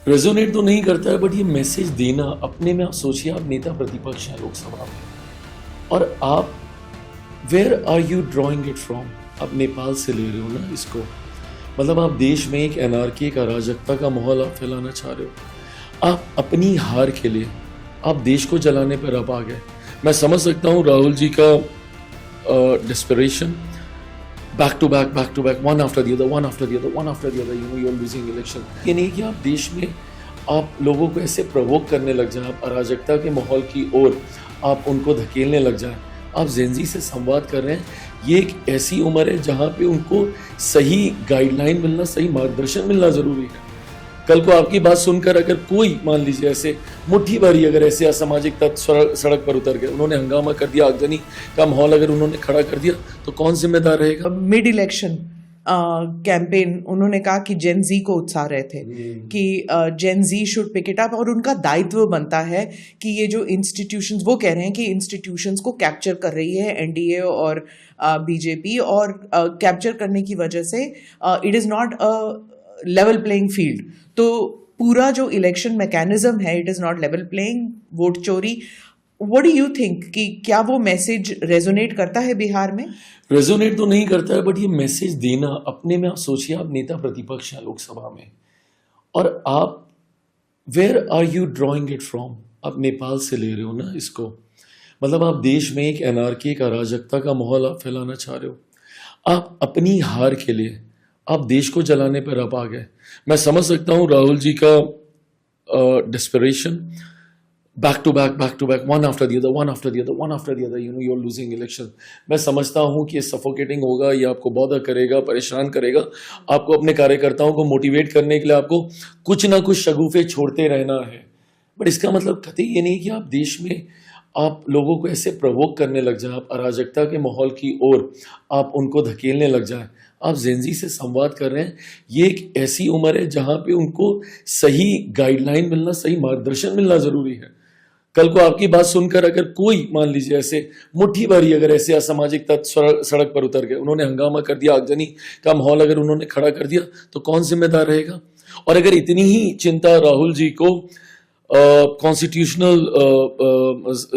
Resonate तो नहीं करता है, बट ये मैसेज देना अपने में, आप सोचिए, आप नेता प्रतिपक्ष हैं लोकसभा में और आप where are you drawing it from? आप नेपाल से ले रहे हो ना इसको, मतलब आप देश में एक एनार्की, एक अराजकता का माहौल आप फैलाना चाह रहे हो। आप अपनी हार के लिए आप देश को जलाने पर आप आ गए। मैं समझ सकता हूँ राहुल जी का desperation, back to back, one after the other, you are losing election. ये नहीं कि आप देश में आप लोगों को ऐसे प्रवोक करने लग जाए, आप अराजकता के माहौल की ओर आप उनको धकेलने लग जाए। आप जेनजी से संवाद कर रहे हैं, ये एक ऐसी उम्र है जहाँ पे उनको सही गाइडलाइन मिलना, सही मार्गदर्शन मिलना जरूरी है। कल को आपकी बात सुनकर अगर कोई, मान लीजिए ऐसे मुट्ठी भरी अगर ऐसे असामाजिक तत्व सड़क पर उतर गए, उन्होंने हंगामा कर दिया, आगजनी का माहौल अगर उन्होंने खड़ा कर दिया, तो कौन जिम्मेदार रहेगा? मिड इलेक्शन कैंपेन उन्होंने कहा कि जेन जी को उत्साह रहे थे कि जेन जी शुड पिक इट अप और उनका दायित्व बनता है कि ये जो इंस्टीट्यूशंस, वो कह रहे हैं कि इंस्टीट्यूशंस को कैप्चर कर रही है एनडीए और बीजेपी, और कैप्चर करने की वजह से it is not a level playing field. तो पूरा जो इलेक्शन मैकेनिज्म है, it is not level playing, vote चोरी। व्हाट डू यू थिंक कि क्या वो मैसेज रेजोनेट करता है बिहार में? रेजोनेट तो नहीं करता है, बट ये मैसेज देना अपने में, आप सोचिए, आप नेता प्रतिपक्ष हैं लोकसभा में और आप where are you drawing it from? आप नेपाल से ले रहे हो ना इसको, मतलब आप देश में एक एनार्की, एक अराजकता का माहौल आप फैलाना चाह रहे हो। आप अपनी हार के लिए आप देश को जलाने पर आप आ गए। मैं समझ सकता हूँ राहुल जी का desperation, back to back, one after the other, you are losing election. मैं समझता हूँ कि ये सफोकेटिंग होगा, ये आपको बॉदर करेगा, परेशान करेगा। आपको अपने कार्यकर्ताओं को मोटिवेट करने के लिए आपको कुछ ना कुछ शगुफे छोड़ते रहना है, बट इसका मतलब कतई ये नहीं कि आप देश में आप लोगों को ऐसे प्रवोक करने लग जाए, आप अराजकता के माहौल की ओर आप उनको धकेलने लग जाए। आप जेनजी से संवाद कर रहे हैं, ये एक ऐसी उम्र है जहाँ पे उनको सही गाइडलाइन मिलना, सही मार्गदर्शन मिलना जरूरी है। कल को आपकी बात सुनकर अगर कोई, मान लीजिए ऐसे मुट्ठी भरी अगर ऐसे असामाजिक तत्व सड़क पर उतर गए, उन्होंने हंगामा कर दिया, आगजनी का माहौल अगर उन्होंने खड़ा कर दिया, तो कौन जिम्मेदार रहेगा? और अगर इतनी ही चिंता राहुल जी को कॉन्स्टिट्यूशनल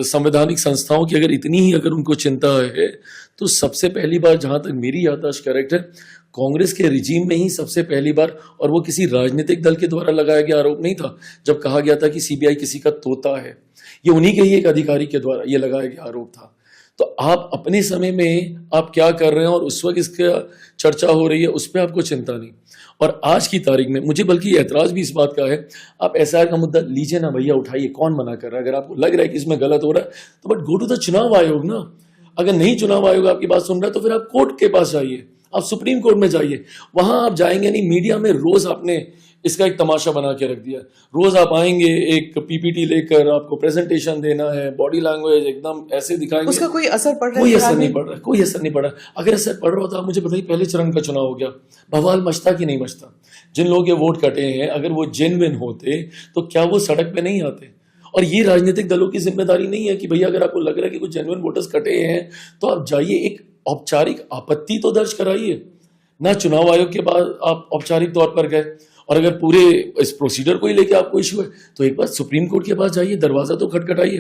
संवैधानिक संस्थाओं की अगर इतनी ही अगर उनको चिंता है, तो सबसे पहली बार, जहां तक मेरी याददाश्त करेक्ट है, कांग्रेस के रिजीम में ही सबसे पहली बार, और वो किसी राजनीतिक दल के द्वारा लगाया गया आरोप नहीं था, जब कहा गया था कि सीबीआई किसी का तोता है, ये उन्हीं के ही एक अधिकारी के द्वारा ये लगाया गया आरोप था। तो आप अपने समय में आप क्या कर रहे हैं और उस वक्त इसका चर्चा हो रही है, उस पर आपको चिंता नहीं। और आज की तारीख में मुझे बल्कि एतराज भी इस बात का है, आप एसआईआर का मुद्दा लीजिए ना भैया, उठाइए, कौन मना कर रहा है? अगर आपको लग रहा है कि इसमें गलत हो रहा है, तो बट गो टू द चुनाव आयोग ना। अगर नहीं चुनाव आयोग आपकी बात सुन रहा है, तो फिर आप कोर्ट के पास जाइए, आप सुप्रीम कोर्ट में जाइए। वहां आप जाएंगे नहीं, मीडिया में रोज आपने इसका एक तमाशा बना के रख दिया। रोज आप आएंगे, एक पीपीटी लेकर आपको प्रेजेंटेशन देना है, बॉडी लैंग्वेज एकदम ऐसे दिखाएंगे। उसका कोई असर पड़ रहा है? कोई असर नहीं पड़ रहा, कोई असर नहीं पड़ रहा। अगर असर पड़ रहा होता, आप मुझे बताइए, पहले चरण का चुनाव हो गया, बवाल मचता कि नहीं मचता? जिन लोगों के वोट कटे हैं, अगर वो जेन्युइन होते तो क्या वो सड़क पे नहीं आते? और ये राजनीतिक दलों की जिम्मेदारी नहीं है कि भैया अगर आपको लग रहा है कि कुछ जेन्युइन वोटर्स कटे हैं, तो आप जाइए, एक औपचारिक आपत्ति तो दर्ज कराइए ना। चुनाव आयोग के बाद आप औपचारिक तौर पर गए, और अगर पूरे इस प्रोसीजर को ही लेके आपको इशू है, तो एक बार सुप्रीम कोर्ट के पास जाइए, दरवाजा तो खटखटाइए।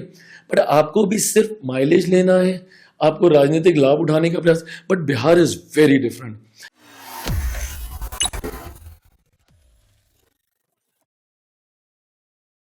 बट आपको भी सिर्फ माइलेज लेना है, आपको राजनीतिक लाभ उठाने का प्रयास। But Bihar is very different.